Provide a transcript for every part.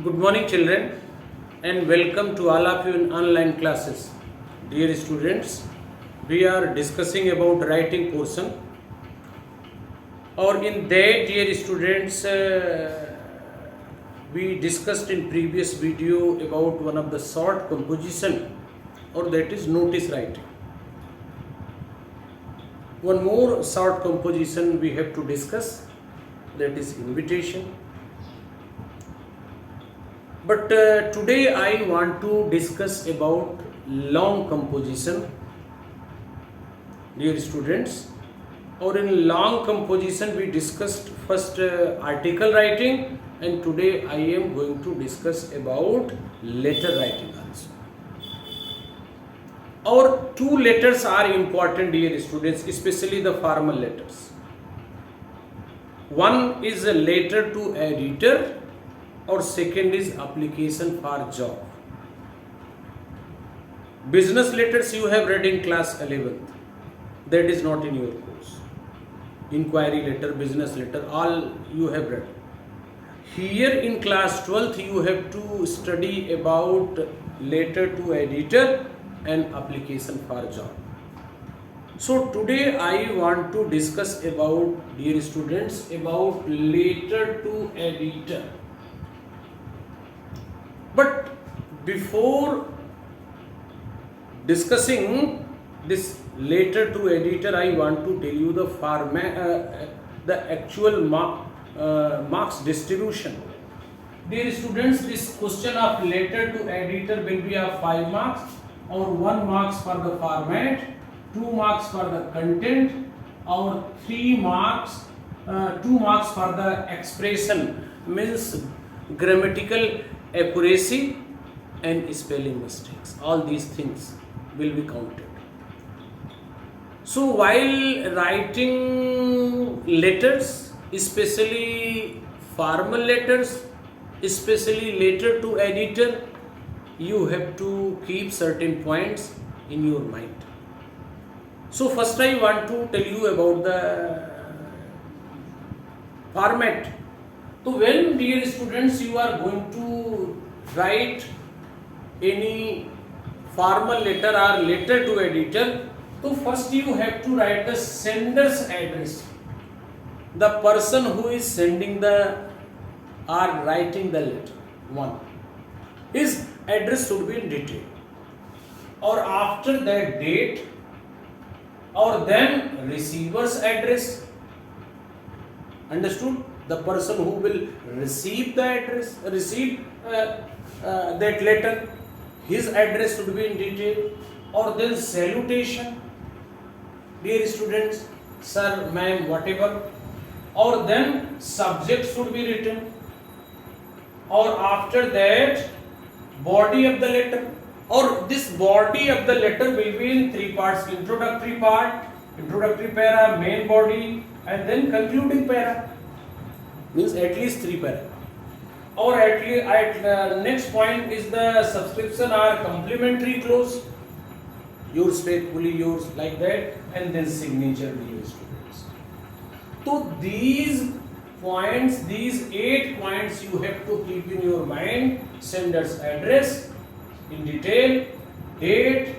Good morning, children, and welcome to all of you in online classes. Dear students, we are discussing about writing portion. Or in that, dear students, we discussed in previous video about one of the short composition, or that is notice writing. One more short composition we have to discuss, that is invitation. But today I want to discuss about long composition, dear students. Or in long composition we discussed first article writing, and today I am going to discuss about letter writing also. Our two letters are important, dear students, especially the formal letters. One is a letter to editor, or second is application for job. Business letters you have read in class 11th. That is not in your course. Inquiry letter, business letter, all you have read. Here in class 12th you have to study about letter to editor and application for job. So today I want to discuss about, dear students, about letter to editor. But before discussing this letter to editor, I want to tell you the format, the actual marks distribution. Dear students, this question of letter to editor will be of 5 marks, or 1 marks for the format, 2 marks for the content, or 3 marks, 2 marks for the expression, means grammatical accuracy and spelling mistakes. All these things will be counted. So while writing letters, especially formal letters, especially letter to editor, you have to keep certain points in your mind. So first I want to tell you about the format. So when, dear students, you are going to write any formal letter or letter to editor, so first you have to write the sender's address. The person who is sending the or writing the letter. One, his address should be in detail, or after that date, or then receiver's address. Understood? The person who will receive the address, that letter, his address should be in detail, or then salutation, dear students, sir, ma'am, whatever, or then subject should be written, or after that body of the letter, or this body of the letter will be in 3 parts: introductory part, introductory para, main body, and then concluding para. Means at least 3 paragraphs. Or at least next point is the subscription or complimentary clause. Yours faithfully, yours, like that, and then signature, dear students. So these points, these 8 points you have to keep in your mind: sender's address in detail, date,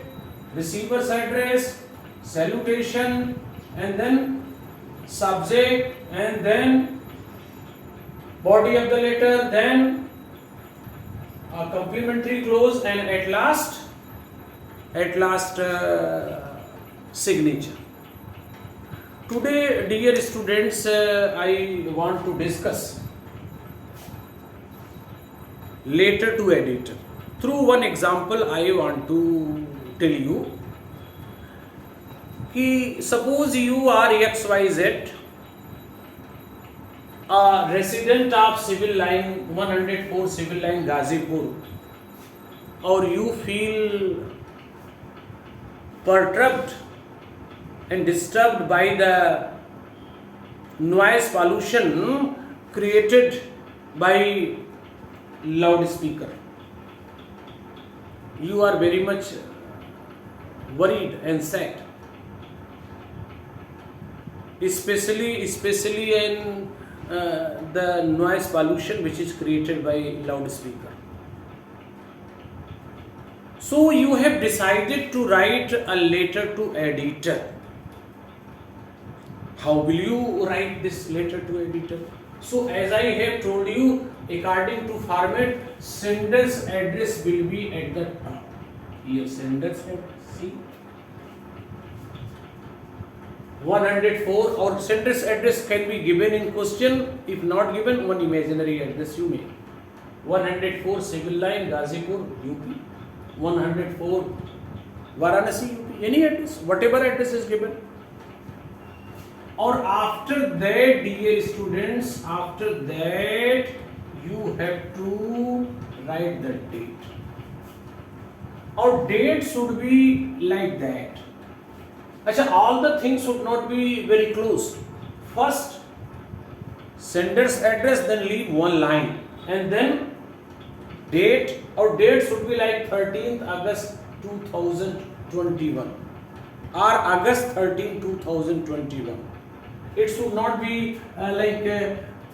receiver's address, salutation, and then subject, and then body of the letter, then a complimentary clause, and at last signature. Today, dear students, I want to discuss letter to editor. Through one example, I want to tell you कि suppose you are XYZ, a resident of civil line 104 civil line Ghazipur, or you feel perturbed and disturbed by the noise pollution created by loudspeaker. You are very much worried and sad, especially in the noise pollution which is created by loudspeaker. So you have decided to write a letter to editor. How will you write this letter to editor? So as I have told you, according to format, sender's address will be at the top. Here sender's address, see, 104, or sender's address can be given in question. If not given, one imaginary address you make. 104 Civil Line, Ghazipur, UP. 104 Varanasi, UP. Any address, whatever address is given. Or after that, dear students, after that you have to write the date. Or date should be like that. Achha, all the things should not be very close. First, sender's address, then leave one line, and then date, or date should be like 13th August 2021 or August 13, 2021. It should not be like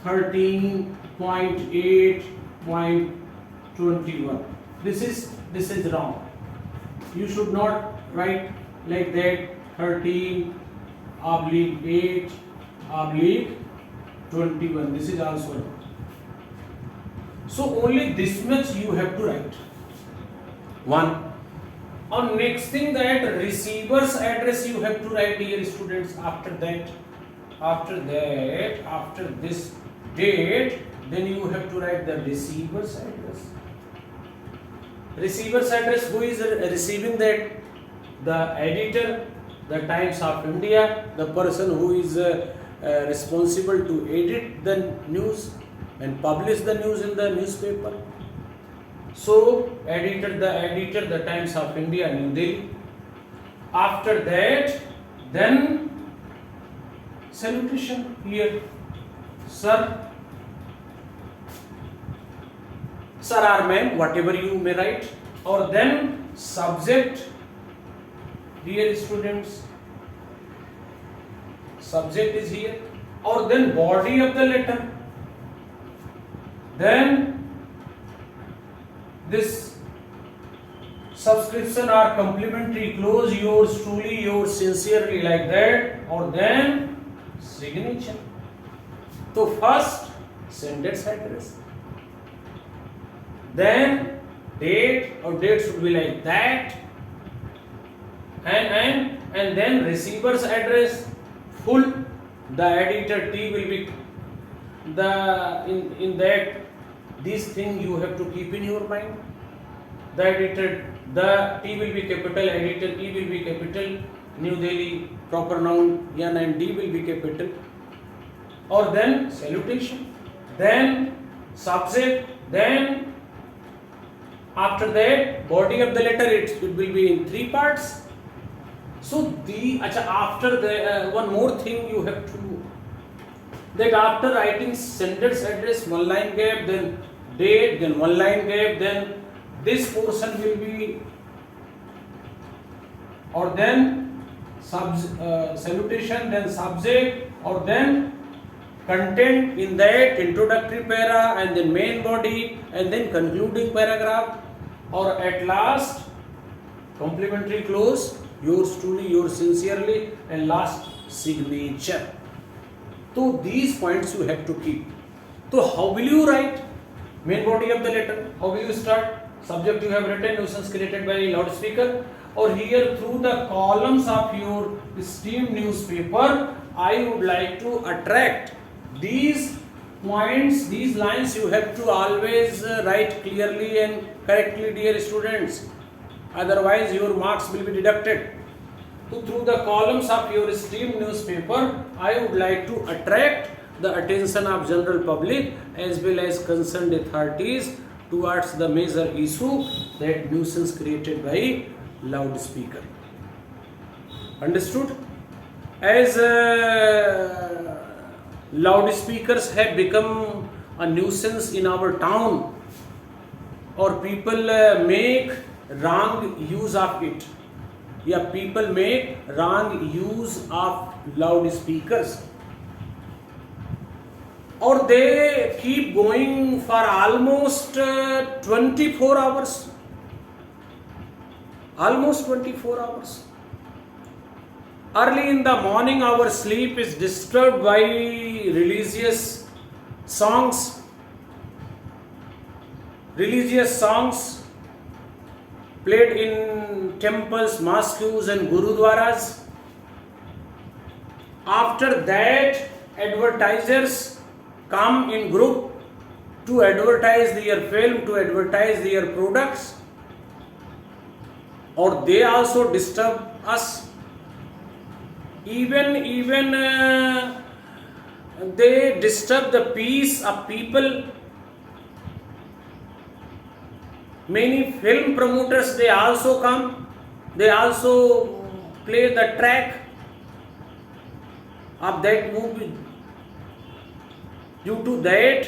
13.8.21. This is wrong. You should not write like that, 13/8/21. This is also wrong. So only this much you have to write. One. On next thing, that receiver's address you have to write, dear students. After this date, then you have to write the receiver's address. Receiver's address, who is receiving that? The editor, the Times of India, the person who is responsible to edit the news and publish the news in the newspaper. So, the editor, the Times of India, New Delhi. After that, then salutation here, sir or ma'am, whatever you may write. Or then subject, dear students, subject is here. Or then body of the letter. Then this subscription or complimentary close, yours truly, yours sincerely, like that. Or then signature. So first, sender's address, then date, or date should be like that, and then receiver's address full. The editor T will be in that. This thing you have to keep in your mind. The editor, the T will be capital, editor E will be capital, New Delhi, proper noun, N and D will be capital. Or then salutation, then subject, then after that body of the letter, it will be in 3 parts. So after the one more thing you have to do, that after writing sender's address, one line gap, then date, then one line gap, then this portion will be, or then salutation, then subject, or then content in that introductory para, and then main body, and then concluding paragraph, or at last complimentary close, yours truly, yours sincerely, and last signature. So these points you have to keep. So how will you write? Main body of the letter, how will you start? Subject you have written, nuisance created by loudspeaker. Or here, through the columns of your esteemed newspaper, I would like to attract these points, these lines you have to always write clearly and correctly, dear students. Otherwise your marks will be deducted. So through the columns of your esteemed newspaper, I would like to attract the attention of general public as well as concerned authorities towards the major issue, that nuisance created by loudspeaker. Understood? As loudspeakers have become a nuisance in our town, or people make wrong use of it. Yeah, people make wrong use of loudspeakers. or they keep going for almost 24 hours. Almost 24 hours. Early in the morning, our sleep is disturbed by religious songs. Religious songs played in temples, mosques, and gurudwaras. After that, advertisers come in group to advertise their film, to advertise their products, or they also disturb us. Even they disturb the peace of people. Many film promoters, they also come, they also play the track of that movie. Due to that,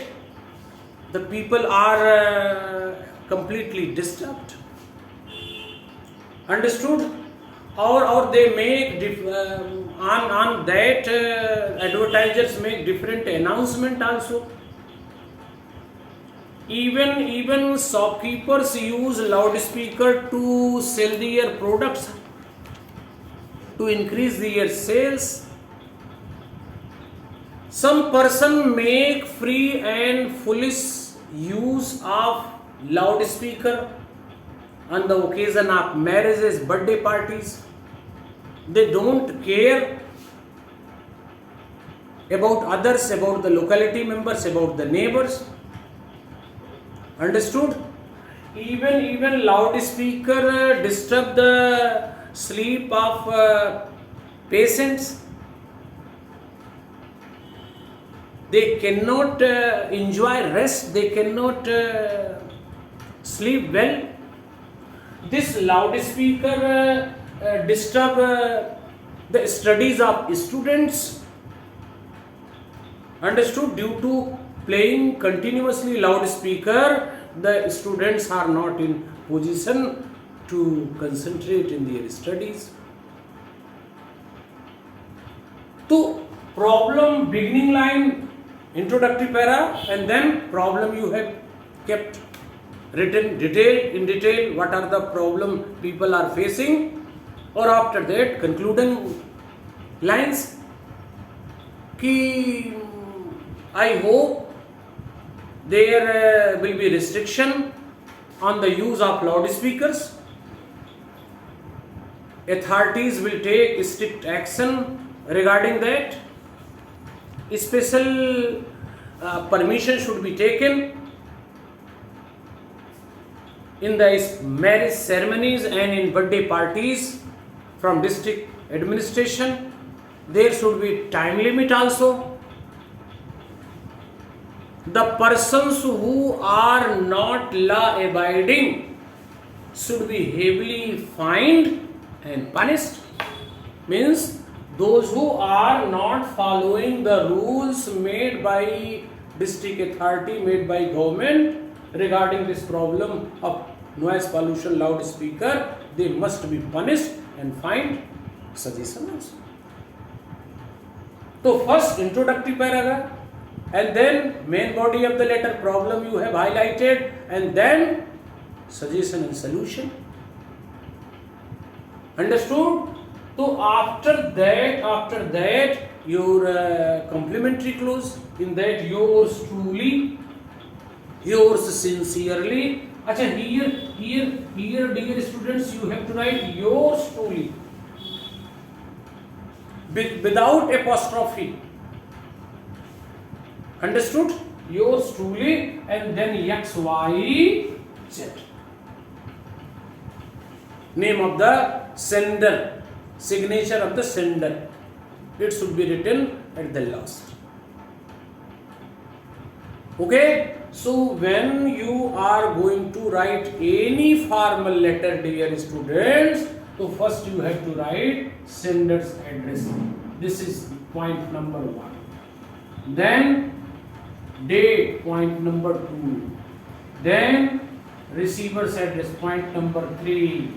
the people are completely disturbed. Understood? Or they make on that advertisers make different announcement also. Even shopkeepers use loudspeaker to sell their products, to increase their sales. Some person make free and foolish use of loudspeaker on the occasion of marriages, birthday parties. They don't care about others, about the locality members, about the neighbors. Understood? Even loudspeaker disturb the sleep of patients. They cannot enjoy rest. They cannot sleep well. This loudspeaker disturb the studies of students. Understood? Due to playing continuously loudspeaker, the students are not in position to concentrate in their studies. So, problem beginning line, introductory para, and then problem you have kept written in detail what are the problem people are facing, or after that concluding lines ki I hope there will be restriction on the use of loudspeakers. Authorities will take strict action regarding that. Special permission should be taken in the marriage ceremonies and in birthday parties from district administration. There should be time limit also. The persons who are not law abiding should be heavily fined and punished. Means those who are not following the rules made by district authority, made by government regarding this problem of noise pollution loudspeaker, they must be punished and fined. Suggestion also. So first introductory paragraph, and then main body of the letter, problem you have highlighted, and then suggestion and solution. Understood? So after that your complimentary clause, in that yours truly, yours sincerely. Acha, here dear students, you have to write yours truly without apostrophe. Understood? Yours truly, and then XYZ. Name of the sender, signature of the sender. It should be written at the last. Okay? So when you are going to write any formal letter, dear students, so first you have to write sender's address. This is point number 1. Then date, point number 2. Then receiver's address, point number 3.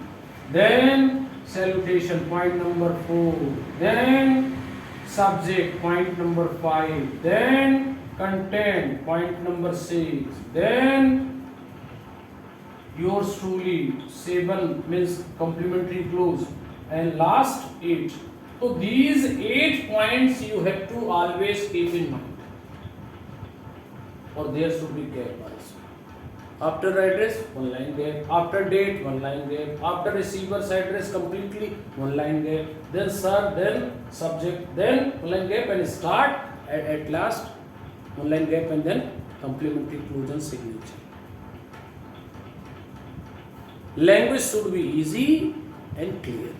Then salutation, point number 4. Then subject, point number 5. Then content, point number 6. Then yours truly, 7 means complementary clause, and last 8. So these 8 points you have to always keep in mind, or there should be gap also. After address, one line gap. After date, one line gap. After receiver's address completely, one line gap. Then sir, then subject, then one line gap, and start at last, one line gap, and then complementary clause and signature. Language should be easy and clear.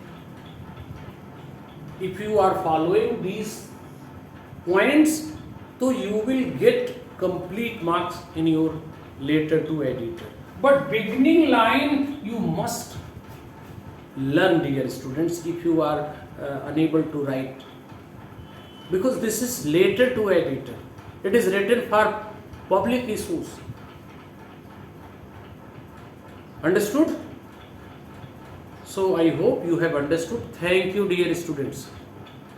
If you are following these points, so you will get complete marks in your later to editor. But beginning line you must learn, dear students, if you are unable to write, because this is later to editor. It is written for public issues. Understood? So I hope you have understood. Thank you, dear students.